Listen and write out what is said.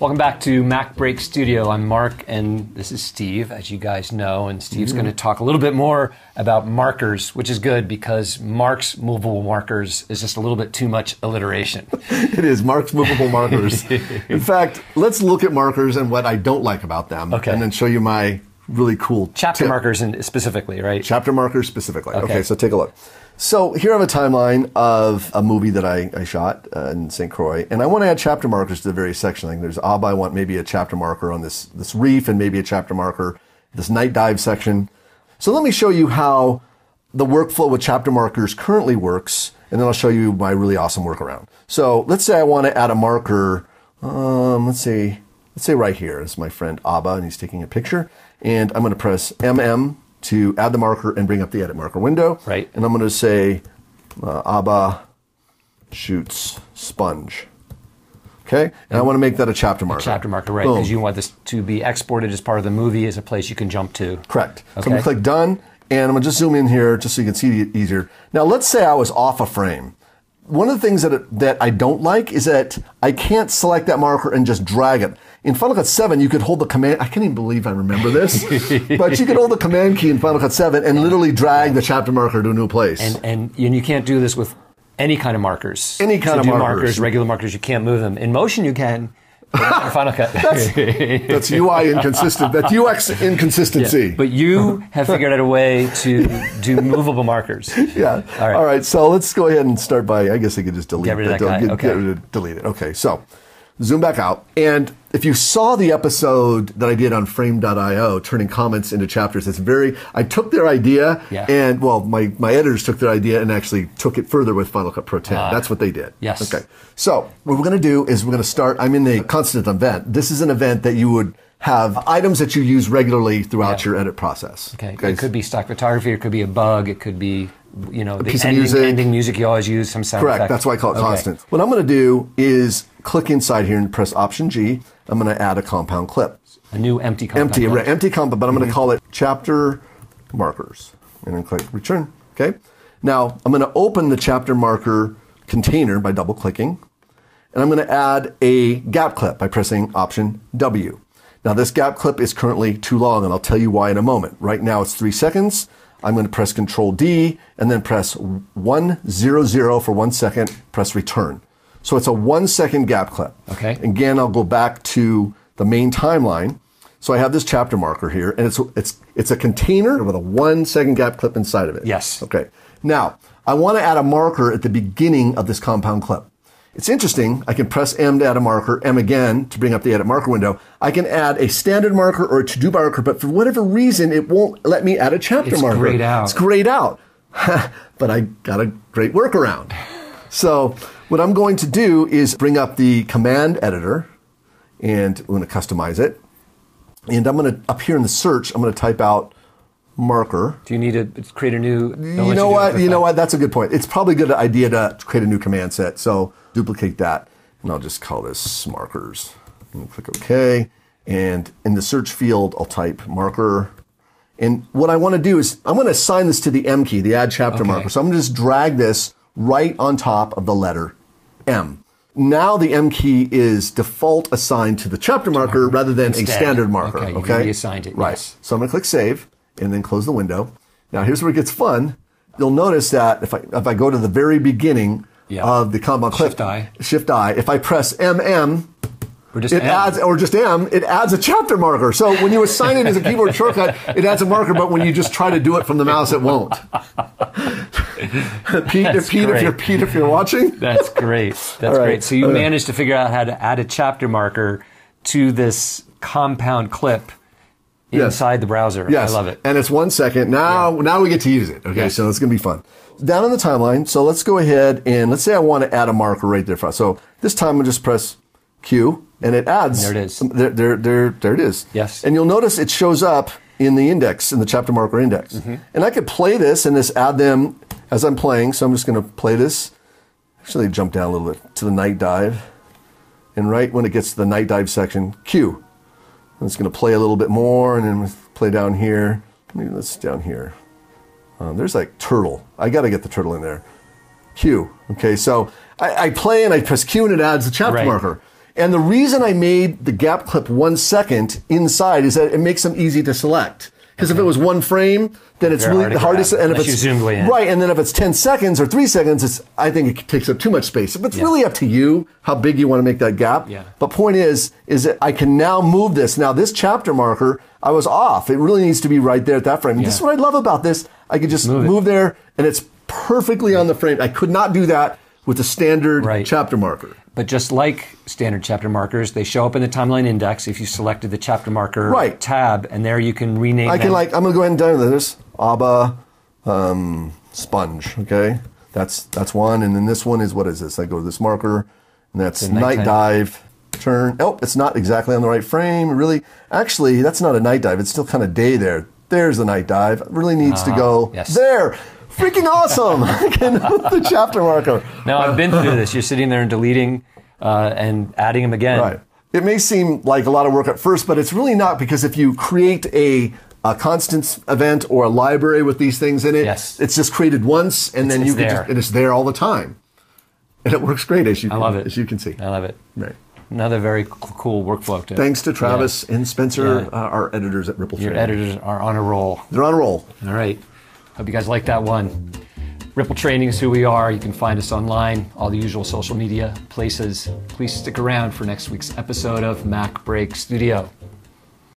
Welcome back to MacBreak Studio. I'm Mark, and this is Steve, as you guys know. And Steve's going to talk a little bit more about markers, which is good because Mark's movable markers is just a little bit too much alliteration. It is Mark's movable markers. In fact, let's look at markers and what I don't like about them, and then show you my really cool chapter markers specifically, right? Chapter markers specifically. Okay, so take a look. So here I have a timeline of a movie that I shot in St. Croix, and I want to add chapter markers to the various sections. Like there's Abba, I want maybe a chapter marker on this reef, and maybe a chapter marker, this night dive section. So let me show you how the workflow with chapter markers currently works, and then I'll show you my really awesome workaround. So let's say I want to add a marker, let's say right here. This is my friend Abba, and he's taking a picture, and I'm going to press MM to add the marker and bring up the edit marker window. Right. And I'm going to say Abba shoots sponge. Okay? And I want to make that a chapter marker. Chapter marker, right. Because you want this to be exported as part of the movie as a place you can jump to. Correct. Okay. So I'm going to click done, and I'm going to just zoom in here just so you can see it easier. Now let's say I was off a frame. One of the things that I don't like is that I can't select that marker and just drag it. In Final Cut 7, you could hold the command, I can't even believe I remember this, but you could hold the command key in Final Cut 7 and literally drag the chapter marker to a new place. And you can't do this with any kind of markers. Any kind of markers. Regular markers, you can't move them. In motion, you can. In Final Cut. That's UI inconsistent. That's UX inconsistency. Yeah, but you have figured out a way to do movable markers. Yeah. All right. So let's go ahead and start by, I guess I could just delete Get rid of that guy. Get rid of, delete it. Okay. So zoom back out. And if you saw the episode that I did on frame.io, turning comments into chapters, I took their idea and, well, my editors took their idea and actually took it further with Final Cut Pro 10. That's what they did. Yes. Okay. So what we're going to do is we're going to start, I'm in the constant event. This is an event that you would have items that you use regularly throughout your edit process. Okay. It could be stock photography, it could be a bug, it could be, you know, the ending music you always use, some sound effect. That's why I call it constant. What I'm going to do is click inside here and press Option G. I'm going to add a compound clip. A new empty compound clip. Empty compound, but I'm going to call it chapter markers. And then click return. Okay. Now I'm going to open the chapter marker container by double clicking. And I'm going to add a gap clip by pressing Option W. Now this gap clip is currently too long, and I'll tell you why in a moment. Right now it's 3 seconds. I'm going to press Control D and then press 100 for 1 second, press return. So it's a 1 second gap clip. Okay. Again, I'll go back to the main timeline. So I have this chapter marker here, and it's a container with a 1 second gap clip inside of it. Yes. Okay. Now, I want to add a marker at the beginning of this compound clip. It's interesting. I can press M to add a marker, M again to bring up the edit marker window. I can add a standard marker or a to-do marker, but for whatever reason, it won't let me add a chapter marker. It's grayed out. It's grayed out. But I got a great workaround. So what I'm going to do is bring up the command editor, and I'm going to customize it. And I'm going to, up here in the search, I'm going to type out marker. Do you need to create a new? You know what? That's a good point. It's probably a good idea to create a new command set. So duplicate that, and I'll just call this markers. And click OK. And in the search field, I'll type marker. And what I want to do is I'm going to assign this to the M key, the add chapter marker. So I'm going to just drag this right on top of the letter M. Now the M key is default assigned to the chapter marker rather than a standard marker. Okay, you reassigned it. Right. Yes. So I'm going to click Save and then close the window. Now here's where it gets fun. You'll notice that if I go to the very beginning of the compound clip, Shift I, if I press MM, it adds a chapter marker. So when you assign it as a keyboard shortcut, it adds a marker, but when you just try to do it from the mouse, it won't. Pete, if you're watching. That's great. That's great. So you managed to figure out how to add a chapter marker to this compound clip inside the browser. Yes. I love it. And it's 1 second. Now we get to use it. Okay, so it's going to be fun. Down on the timeline, so let's go ahead and let's say I want to add a marker right there. So this time I'll just press Q, and it adds. There it is. There it is. Yes. And you'll notice it shows up in the index, in the chapter marker index. And I could play this and just add them as I'm playing. So I'm just going to play this. Actually, jump down a little bit to the night dive. And right when it gets to the night dive section, Q. I'm just going to play a little bit more, and then play down here. Maybe let's down here. There's like turtle. I got to get the turtle in there. Q. Okay, so I play and I press Q and it adds the chapter marker. And the reason I made the gap clip 1 second inside is that it makes them easy to select. Because if it was one frame, then it's really hard to, and if it's zoomed way in. Right, and then if it's 10 seconds or 3 seconds, I think it takes up too much space. But it's really up to you how big you want to make that gap. Yeah. But point is that I can now move this. Now this chapter marker, I was off. It really needs to be right there at that frame. This is what I love about this. I could just move there, and it's perfectly on the frame. I could not do that with the standard chapter marker. But just like standard chapter markers, they show up in the timeline index if you selected the chapter marker tab, and there you can rename them. I'm going to go ahead and download this. ABBA sponge, okay? That's one, and then this one is, what is this? I go to this marker, and that's night dive, turn. Oh, it's not exactly on the right frame, really. Actually, that's not a night dive. It's still kind of day there. There's the night dive. It really needs to go there. Freaking awesome! I can move the chapter marker. Now, I've been through this. You're sitting there and deleting and adding them again. Right. It may seem like a lot of work at first, but it's really not, because if you create a constants event or a library with these things in it, it's just created once, and then you can just, and it's there all the time. And it works great, as you can see. I love it. Right. Another very cool workflow tip. Thanks to Travis and Spencer, our editors at Ripple Training. Your editors are on a roll. They're on a roll. All right. Hope you guys like that one. Ripple Training is who we are. You can find us online, all the usual social media places. Please stick around for next week's episode of MacBreak Studio.